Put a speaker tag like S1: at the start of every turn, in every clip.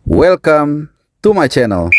S1: Welcome to my channel.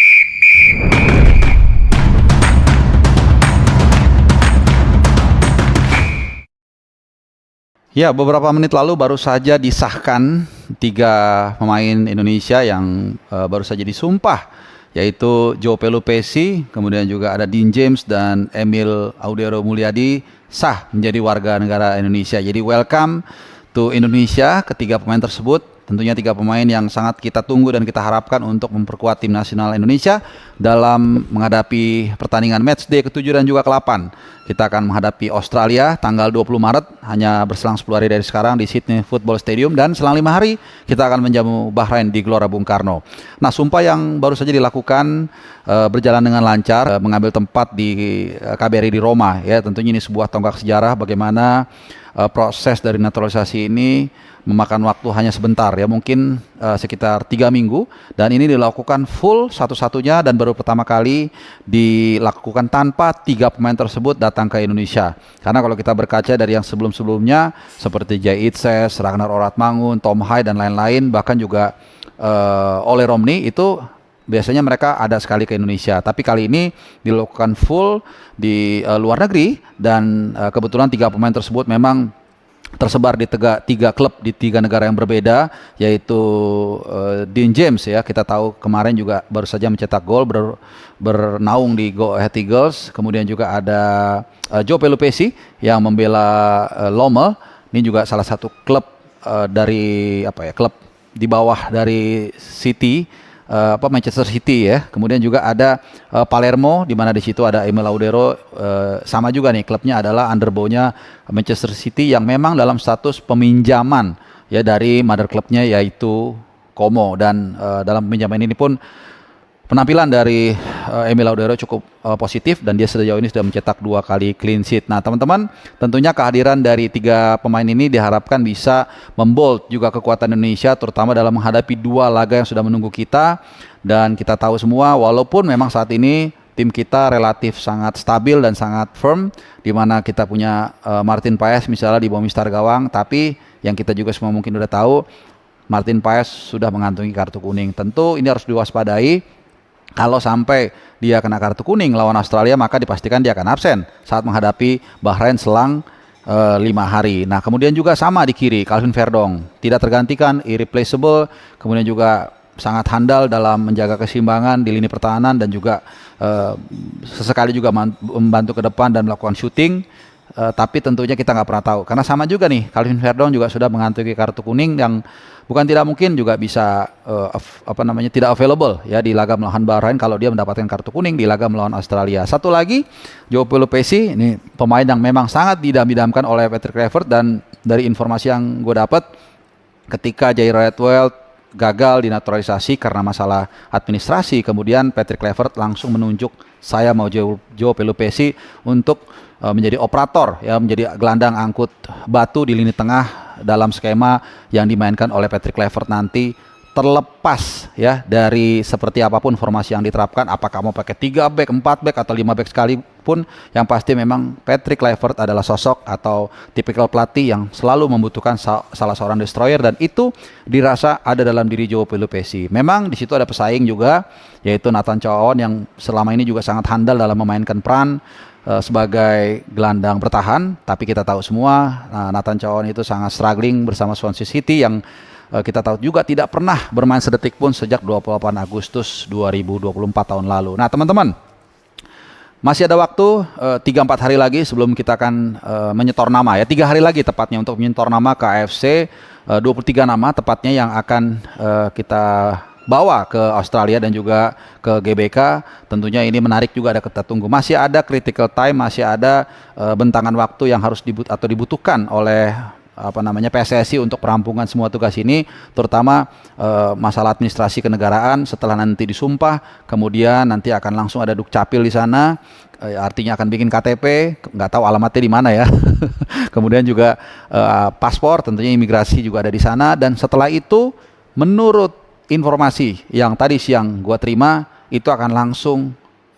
S1: Ya, beberapa menit lalu baru saja disahkan 3 pemain Indonesia yang baru saja disumpah, yaitu Joe Pelupesi, kemudian juga ada Dean James dan Emil Audero Mulyadi sah menjadi warga negara Indonesia. Jadi welcome to Indonesia ketiga pemain tersebut. Tentunya 3 pemain yang sangat kita tunggu dan kita harapkan untuk memperkuat tim nasional Indonesia dalam menghadapi pertandingan matchday ke-7 dan juga ke-8. Kita akan menghadapi Australia tanggal 20 Maret, hanya berselang 10 hari dari sekarang di Sydney Football Stadium, dan selang 5 hari kita akan menjamu Bahrain di Gelora Bung Karno. Nah, sumpah yang baru saja dilakukan berjalan dengan lancar, mengambil tempat di KBRI di Roma. Ya, tentunya ini sebuah tonggak sejarah bagaimana proses dari naturalisasi ini memakan waktu hanya sebentar, ya mungkin sekitar 3 minggu, dan ini dilakukan full satu-satunya dan baru pertama kali dilakukan tanpa 3 pemain tersebut datang ke Indonesia. Karena kalau kita berkaca dari yang sebelum-sebelumnya seperti Jay Itzes, Ragnar Oratmangun, Tom Hai dan lain-lain, bahkan juga Ole Romney, itu biasanya mereka ada sekali ke Indonesia, tapi kali ini dilakukan full di luar negeri, dan kebetulan 3 pemain tersebut memang tersebar di 3 klub di 3 negara yang berbeda, yaitu Dean James, ya kita tahu kemarin juga baru saja mencetak gol bernaung di Go Ahead Eagles. Kemudian juga ada Joe Pelupesi yang membela Lommel, ini juga salah satu klub dari klub di bawah dari City, Manchester City, ya. Kemudian juga ada Palermo, di mana di situ ada Emil Audero, sama juga nih klubnya adalah underbow-nya Manchester City yang memang dalam status peminjaman, ya, dari mother klubnya yaitu Como. Dan dalam peminjaman ini pun penampilan dari Emil Audero cukup positif, dan dia sejauh ini sudah mencetak 2 kali clean sheet. Nah, teman-teman, tentunya kehadiran dari 3 pemain ini diharapkan bisa membold juga kekuatan Indonesia, terutama dalam menghadapi 2 laga yang sudah menunggu kita. Dan kita tahu semua, walaupun memang saat ini tim kita relatif sangat stabil dan sangat firm, di mana kita punya Martin Paes misalnya di bawah Mister Gawang, tapi yang kita juga semua mungkin udah tahu, Martin Paes sudah mengantongi kartu kuning. Tentu ini harus diwaspadai. Kalau sampai dia kena kartu kuning lawan Australia, maka dipastikan dia akan absen saat menghadapi Bahrain selang 5 hari. Nah, kemudian juga sama di kiri, Calvin Verdong tidak tergantikan, irreplaceable, kemudian juga sangat handal dalam menjaga keseimbangan di lini pertahanan, dan juga sesekali juga membantu ke depan dan melakukan shooting. Tapi tentunya kita nggak pernah tahu, karena sama juga nih, Calvin Verdong juga sudah mengantongi kartu kuning yang bukan tidak mungkin juga bisa tidak available, ya, di laga melawan Bahrain kalau dia mendapatkan kartu kuning di laga melawan Australia. Satu lagi, Joe Pelupesi, ini pemain yang memang sangat didam-idamkan oleh Patrick Kluivert, dan dari informasi yang gue dapat, ketika Jay Redwell gagal dinaturalisasi karena masalah administrasi, kemudian Patrick Kluivert langsung menunjuk saya mau Joe Pelupesi untuk menjadi operator, ya, menjadi gelandang angkut batu di lini tengah dalam skema yang dimainkan oleh Patrick Kluivert nanti, terlepas, ya, dari seperti apapun formasi yang diterapkan, apakah mau pakai 3 back, 4 back atau 5 back sekalipun, yang pasti memang Patrick Kluivert adalah sosok atau tipikal pelatih yang selalu membutuhkan salah seorang destroyer, dan itu dirasa ada dalam diri Joe Pelupesi. Memang di situ ada pesaing juga, yaitu Nathan Chow yang selama ini juga sangat handal dalam memainkan peran sebagai gelandang bertahan, tapi kita tahu semua Nathan Chow itu sangat struggling bersama Swansea City yang kita tahu juga tidak pernah bermain sedetik pun sejak 28 Agustus 2024 tahun lalu. Nah, teman-teman, masih ada waktu 3-4 hari lagi sebelum kita akan menyetor nama, ya, 3 hari lagi tepatnya untuk menyetor nama ke AFC, 23 nama tepatnya yang akan kita bawa ke Australia dan juga ke GBK. Tentunya ini menarik juga, ada kita tunggu. Masih ada critical time, masih ada bentangan waktu yang harus dibutuhkan oleh PSSI untuk perampungan semua tugas ini, terutama masalah administrasi kenegaraan setelah nanti disumpah, kemudian nanti akan langsung ada dukcapil di sana, artinya akan bikin KTP, nggak tahu alamatnya di mana, ya. Kemudian juga paspor, tentunya imigrasi juga ada di sana, dan setelah itu menurut informasi yang tadi siang gua terima, itu akan langsung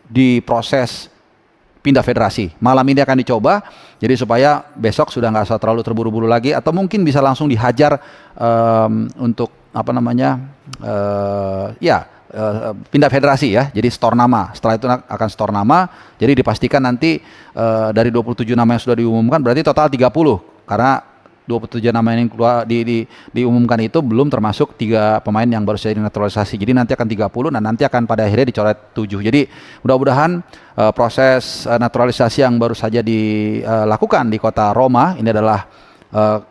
S1: diproses pindah federasi. Malam ini akan dicoba, jadi supaya besok sudah nggak usah terlalu terburu-buru lagi, atau mungkin bisa langsung dihajar untuk pindah federasi ya. Jadi store nama. Setelah itu akan store nama. Jadi dipastikan nanti dari 27 nama yang sudah diumumkan berarti total 30. Karena 27 nama yang keluar diumumkan itu belum termasuk 3 pemain yang baru saja dinaturalisasi. Jadi nanti akan 30 dan nanti akan pada akhirnya dicoret 7. Jadi mudah-mudahan proses naturalisasi yang baru saja dilakukan di kota Roma ini adalah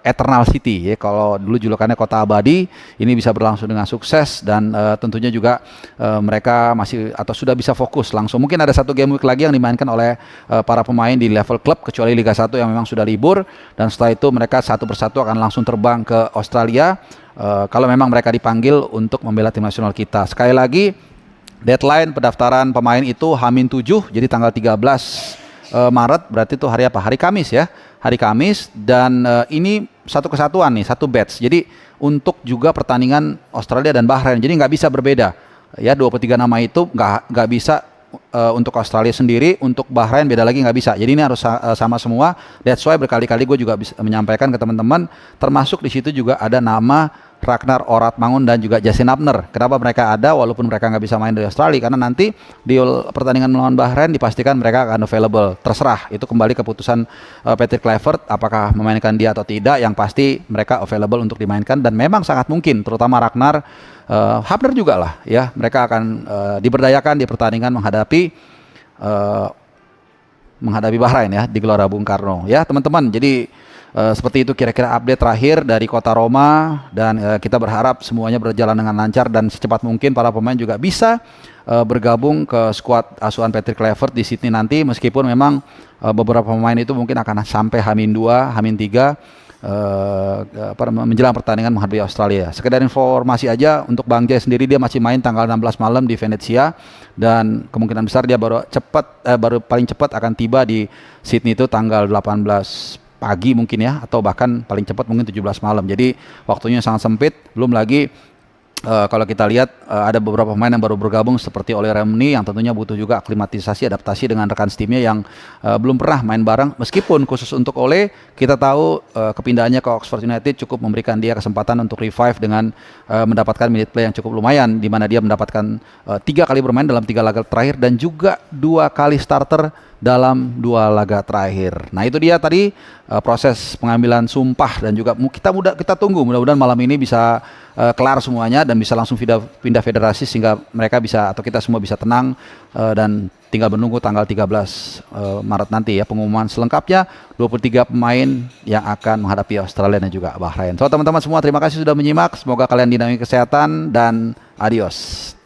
S1: Eternal City ya, kalau dulu julukannya kota abadi, ini bisa berlangsung dengan sukses dan tentunya juga mereka masih atau sudah bisa fokus langsung. Mungkin ada 1 game week lagi yang dimainkan oleh para pemain di level klub kecuali Liga 1 yang memang sudah libur, dan setelah itu mereka satu persatu akan langsung terbang ke Australia kalau memang mereka dipanggil untuk membela tim nasional kita. Sekali lagi deadline pendaftaran pemain itu H-7, jadi tanggal 13 Maret, berarti itu hari apa? Hari Kamis ya. Hari Kamis, dan ini satu kesatuan nih, satu batch. Jadi untuk juga pertandingan Australia dan Bahrain. Jadi nggak bisa berbeda. Ya 23 nama itu nggak bisa untuk Australia sendiri, untuk Bahrain beda lagi nggak bisa. Jadi ini harus sama semua. That's why berkali-kali gue juga bisa menyampaikan ke teman-teman, termasuk di situ juga ada nama Ragnar Oratmangun dan juga Justin Abner. Kenapa mereka ada walaupun mereka nggak bisa main dari Australia? Karena nanti di pertandingan melawan Bahrain dipastikan mereka akan available. Terserah, itu kembali keputusan Patrick Kluivert apakah memainkan dia atau tidak. Yang pasti mereka available untuk dimainkan dan memang sangat mungkin, terutama Ragnar, Abner juga lah ya. Mereka akan diberdayakan di pertandingan menghadapi Bahrain ya di Gelora Bung Karno ya teman-teman. Jadi seperti itu kira-kira update terakhir dari kota Roma, dan kita berharap semuanya berjalan dengan lancar dan secepat mungkin para pemain juga bisa bergabung ke skuad asuhan Patrick Kluivert di Sydney nanti, meskipun memang beberapa pemain itu mungkin akan sampai H-2, H-3 menjelang pertandingan menghadapi Australia. Sekedar informasi aja untuk Bang Jai sendiri, dia masih main tanggal 16 malam di Venezia, dan kemungkinan besar dia baru paling cepat akan tiba di Sydney itu tanggal 18 pagi mungkin ya, atau bahkan paling cepat mungkin 17 malam. Jadi waktunya sangat sempit. Belum lagi kalau kita lihat ada beberapa pemain yang baru bergabung seperti Oleh Remni yang tentunya butuh juga aklimatisasi, adaptasi dengan rekan timnya yang belum pernah main bareng. Meskipun khusus untuk Oleh, kita tahu kepindahannya ke Oxford United cukup memberikan dia kesempatan untuk revive dengan mendapatkan minute play yang cukup lumayan, di mana dia mendapatkan 3 kali bermain dalam 3 laga terakhir dan juga 2 kali starter dalam 2 laga terakhir. Nah itu dia tadi proses pengambilan sumpah, dan juga kita tunggu mudah-mudahan malam ini bisa kelar semuanya dan bisa langsung pindah federasi sehingga mereka bisa, atau kita semua bisa tenang dan tinggal menunggu tanggal 13 Maret nanti ya pengumuman selengkapnya 23 pemain yang akan menghadapi Australia dan juga Bahrain. So teman-teman semua, terima kasih sudah menyimak. Semoga kalian dinamik kesehatan dan adios.